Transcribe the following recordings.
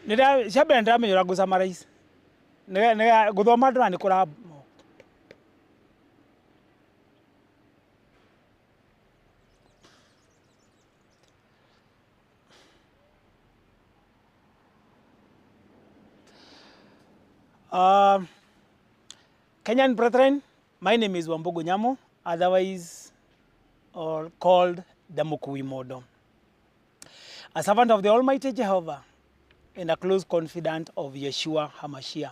Nida shabenda me yura gusa marais. Nega gudoma dra ni kura. Kenyan brethren, my name is Wambugu Nyamo, otherwise or called the Mukui Mondo. A servant of the Almighty Jehovah and a close confidant of Yeshua HaMashiach,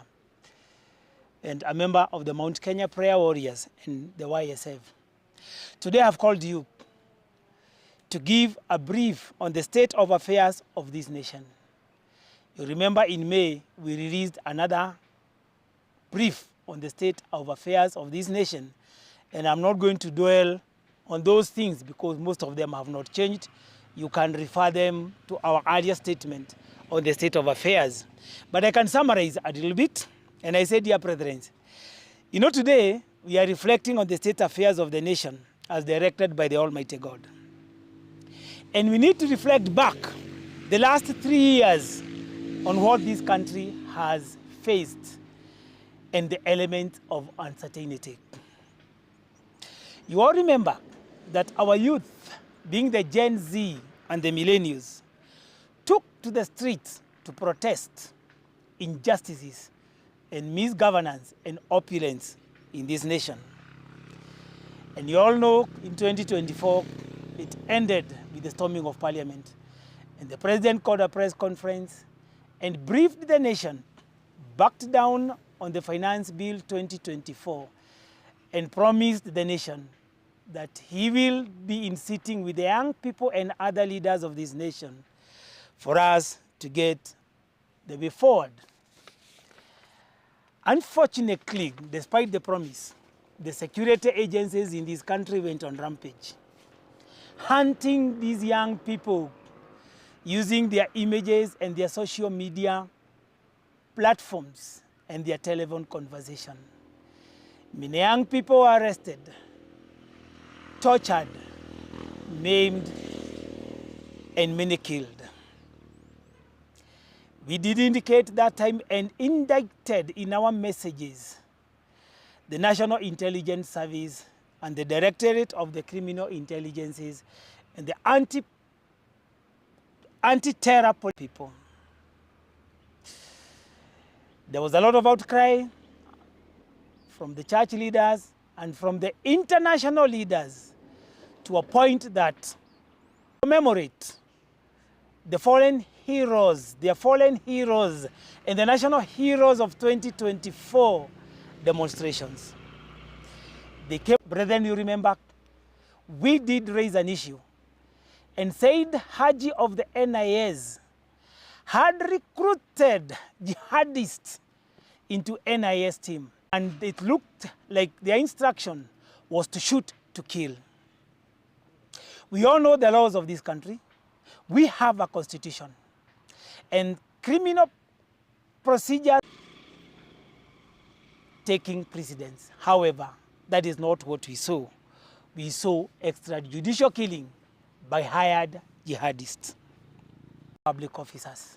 and a member of the Mount Kenya Prayer Warriors and the YSF. Today I have called you to give a brief on the state of affairs of this nation. You remember in May, we released another brief on the state of affairs of this nation, and I'm not going to dwell on those things because most of them have not changed. You can refer them to our earlier statement on the state of affairs. But I can summarize a little bit, and I say, dear brethren, you know, today we are reflecting on the state affairs of the nation as directed by the Almighty God. And we need to reflect back the last 3 years on what this country has faced and the element of uncertainty. You all remember that our youth, being the Gen Z and the millennials, took to the streets to protest injustices and misgovernance and opulence in this nation. And you all know in 2024, it ended with the storming of Parliament. And the President called a press conference and briefed the nation, backed down on the Finance Bill 2024, and promised the nation that he will be in sitting with the young people and other leaders of this nation for us to get the way forward. Unfortunately, despite the promise, the security agencies in this country went on rampage, hunting these young people using their images and their social media platforms and their telephone conversation. Many young people were arrested, tortured, maimed, and many killed. We did indicate that time and indicted in our messages the National Intelligence Service and the Directorate of the Criminal Intelligences and the anti-terror people. There was a lot of outcry from the church leaders and from the international leaders to a point that commemorate the fallen heroes, their fallen heroes, and the national heroes of 2024 demonstrations. They came, brethren, you remember, we did raise an issue and said Haji of the NIS had recruited jihadists into NIS team. And it looked like their instruction was to shoot to kill. We all know the laws of this country. We have a constitution. And criminal procedure taking precedence. However, that is not what we saw. We saw extrajudicial killing by hired jihadists, public officers.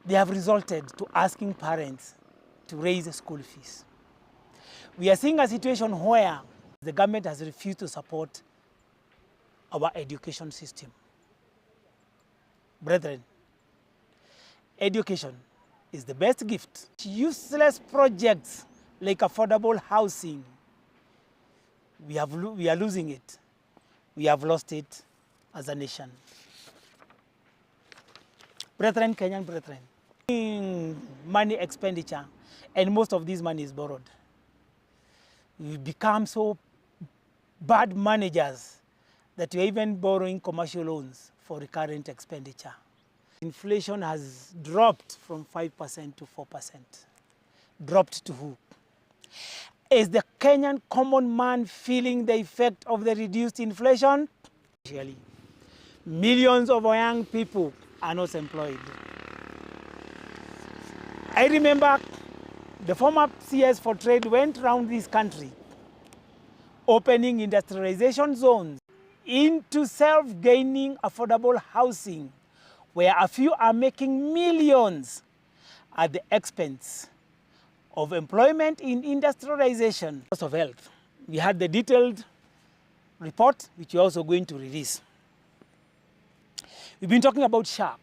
They have resulted to asking parents to raise school fees. We are seeing a situation where the government has refused to support our education system. Brethren, education is the best gift. Useless projects like affordable housing, we are losing it. We have lost it as a nation. Brethren, Kenyan brethren, money expenditure, and most of this money is borrowed. We've become so bad managers that we're even borrowing commercial loans for recurrent expenditure. Inflation has dropped from 5% to 4%. Dropped to who? Is the Kenyan common man feeling the effect of the reduced inflation? Actually, millions of our young people are not employed. I remember the former CS for Trade went around this country opening industrialization zones into self-gaining affordable housing where a few are making millions at the expense of employment in industrialization. Of health. We had the detailed report, which we're also going to release. We've been talking about SHA,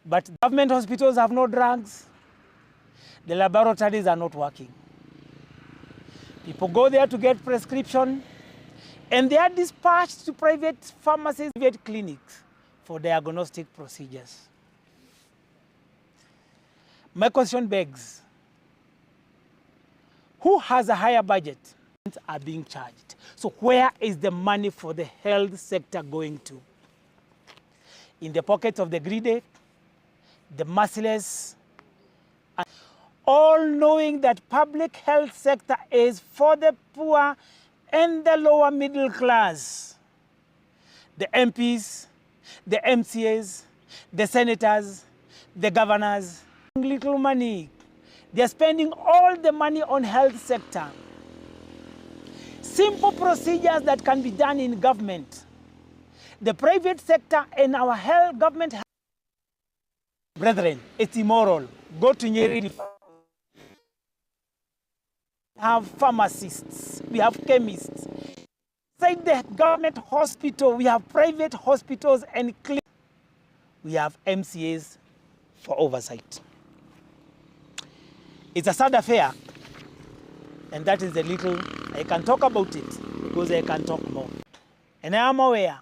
but government hospitals have no drugs. The laboratories are not working. People go there to get prescription, and they are dispatched to private pharmacies, private clinics for diagnostic procedures. My question begs, who has a higher budget are being charged? So where is the money for the health sector going to? In the pockets of the greedy, the merciless, all knowing that public health sector is for the poor and the lower middle class. The MPs, the MCAs, the senators, the governors, little money. They're spending all the money on health sector. Simple procedures that can be done in government. The private sector and our health government. Brethren, it's immoral. Go to Nyeri. We have pharmacists, we have chemists. Inside the government hospital, we have private hospitals and clinics. We have MCAs for oversight. It's a sad affair, and that is the little I can talk about it, because I can talk more. And I am aware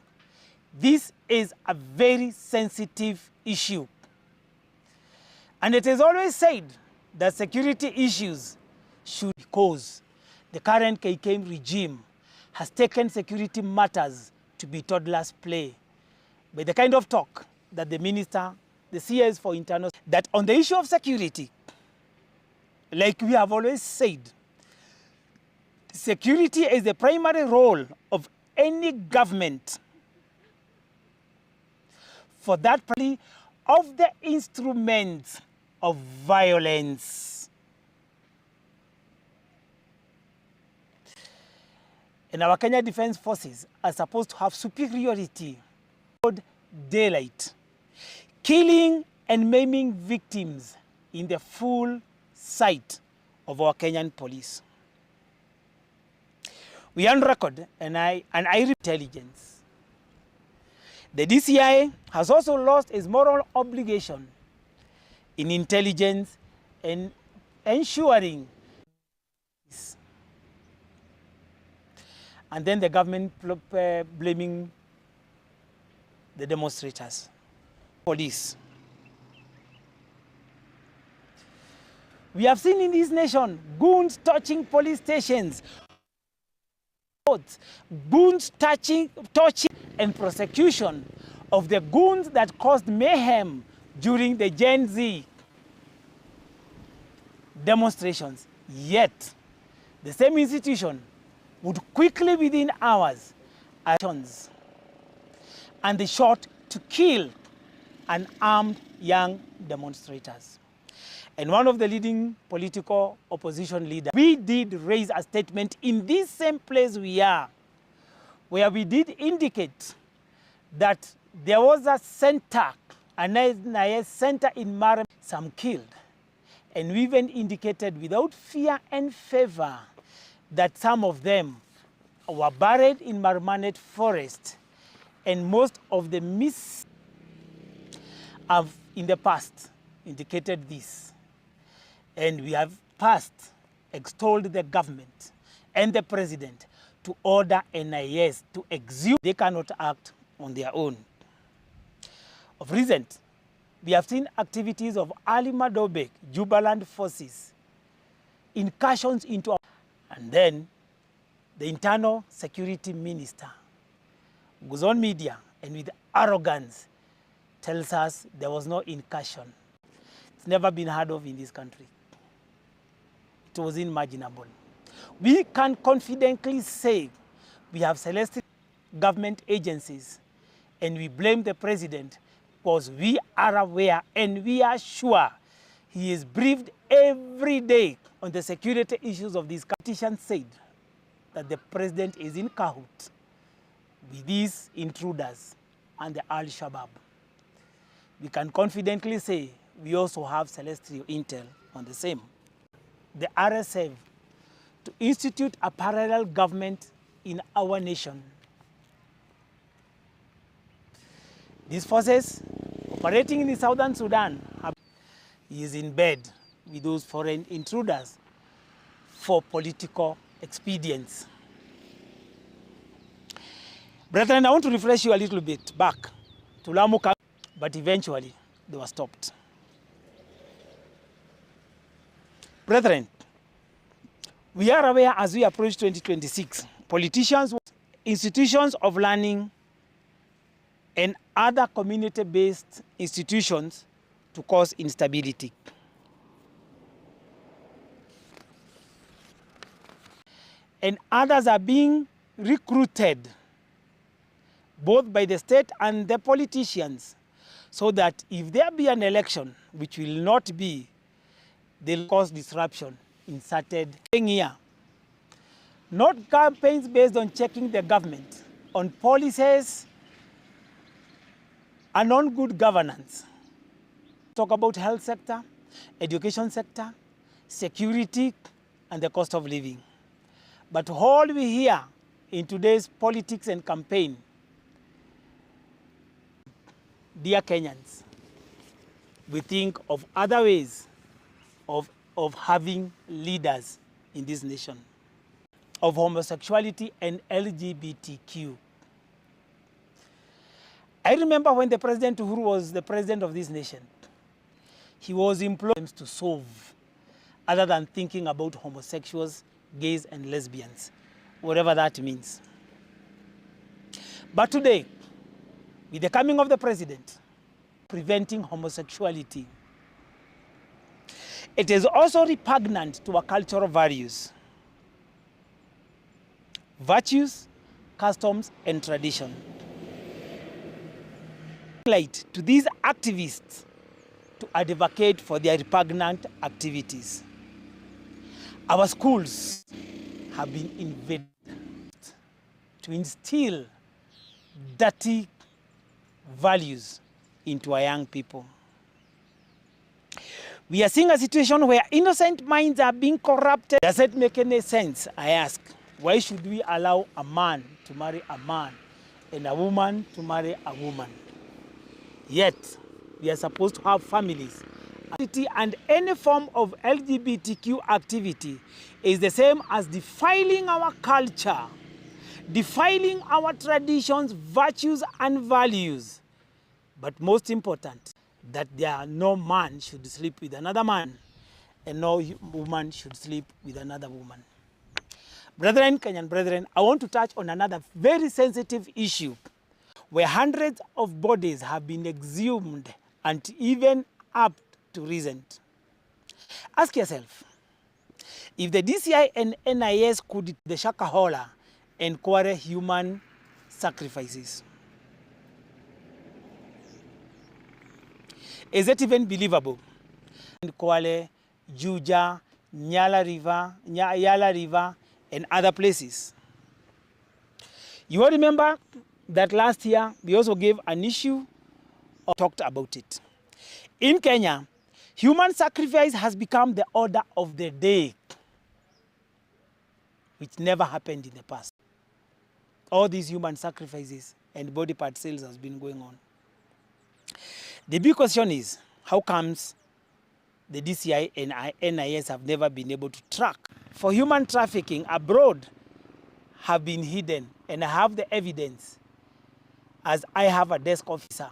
this is a very sensitive issue. And it is always said that security issues should, because the current KKM regime has taken security matters to be toddler's play. By the kind of talk that the minister, the CS for internal, that on the issue of security, like we have always said, security is the primary role of any government. For that, of the instruments of violence. And our Kenya Defense Forces are supposed to have superiority, daylight, killing and maiming victims in the full sight of our Kenyan police. We on record, and I intelligence. The DCI has also lost its moral obligation in intelligence and ensuring peace. And then the government blaming the demonstrators, police. We have seen in this nation goons touching police stations, goons touching and prosecution of the goons that caused mayhem during the Gen Z demonstrations. Yet, the same institution would quickly, within hours, actions and they shot to kill unarmed young demonstrators. And one of the leading political opposition leaders, we did raise a statement in this same place we are, where we did indicate that there was a center, a center in Maram, some killed. And we even indicated without fear and favor that some of them were buried in Marmanet forest. And most of the have in the past indicated this. And we have passed, extolled the government and the president to order NIS to exhume. They cannot act on their own. Of recent, we have seen activities of Ali Madobek, Jubaland forces, incursions into our, and then the internal security minister goes on media and with arrogance tells us there was no incursion. It's never been heard of in this country. It was unimaginable. We can confidently say we have selected government agencies and we blame the president because we are aware and we are sure he is briefed every day on the security issues of these. Politicians said that the president is in cahoot with these intruders and the Al-Shabaab. we can confidently say we also have celestial intel on the same. The RSF to institute a parallel government in our nation. These forces operating in the southern Sudan is in bed with those foreign intruders for political expedience. Brethren, I want to refresh you a little bit back to Lamu, but eventually they were stopped. Brethren, we are aware as we approach 2026, politicians, institutions of learning, and other community-based institutions to cause instability. And others are being recruited both by the state and the politicians, so that if there be an election, which will not be, they'll cause disruption inserted here. Not campaigns based on checking the government, on policies and on good governance. Talk about health sector, education sector, security, and the cost of living. But all we hear in today's politics and campaign, dear Kenyans, we think of other ways of having leaders in this nation, of homosexuality and LGBTQ. I remember when the President Uhuru was the president of this nation, he was employed to solve, other than thinking about homosexuals, gays and lesbians, whatever that means. But today, with the coming of the president, preventing homosexuality, it is also repugnant to our cultural values, virtues, customs, and tradition. Light to these activists to advocate for their repugnant activities. Our schools have been invaded to instill dirty values into our young people. We are seeing a situation where innocent minds are being corrupted. Does it make any sense, I ask? Why should we allow a man to marry a man and a woman to marry a woman? Yet, we are supposed to have families. And any form of LGBTQ activity is the same as defiling our culture, defiling our traditions, virtues, and values. But most important, that no man should sleep with another man and no woman should sleep with another woman. Brethren, Kenyan brethren, I want to touch on another very sensitive issue where hundreds of bodies have been exhumed and even up to recent. Ask yourself, if the DCI and NIS could the Shakahola and Kware human sacrifices, is it even believable? Kwale, Juja, Yala River, and other places. You all remember that last year we also gave an issue or talked about it. In Kenya, human sacrifice has become the order of the day, which never happened in the past. All these human sacrifices and body part sales has been going on. The big question is, how comes the DCI and NIS have never been able to track? For human trafficking abroad have been hidden, and I have the evidence as I have a desk officer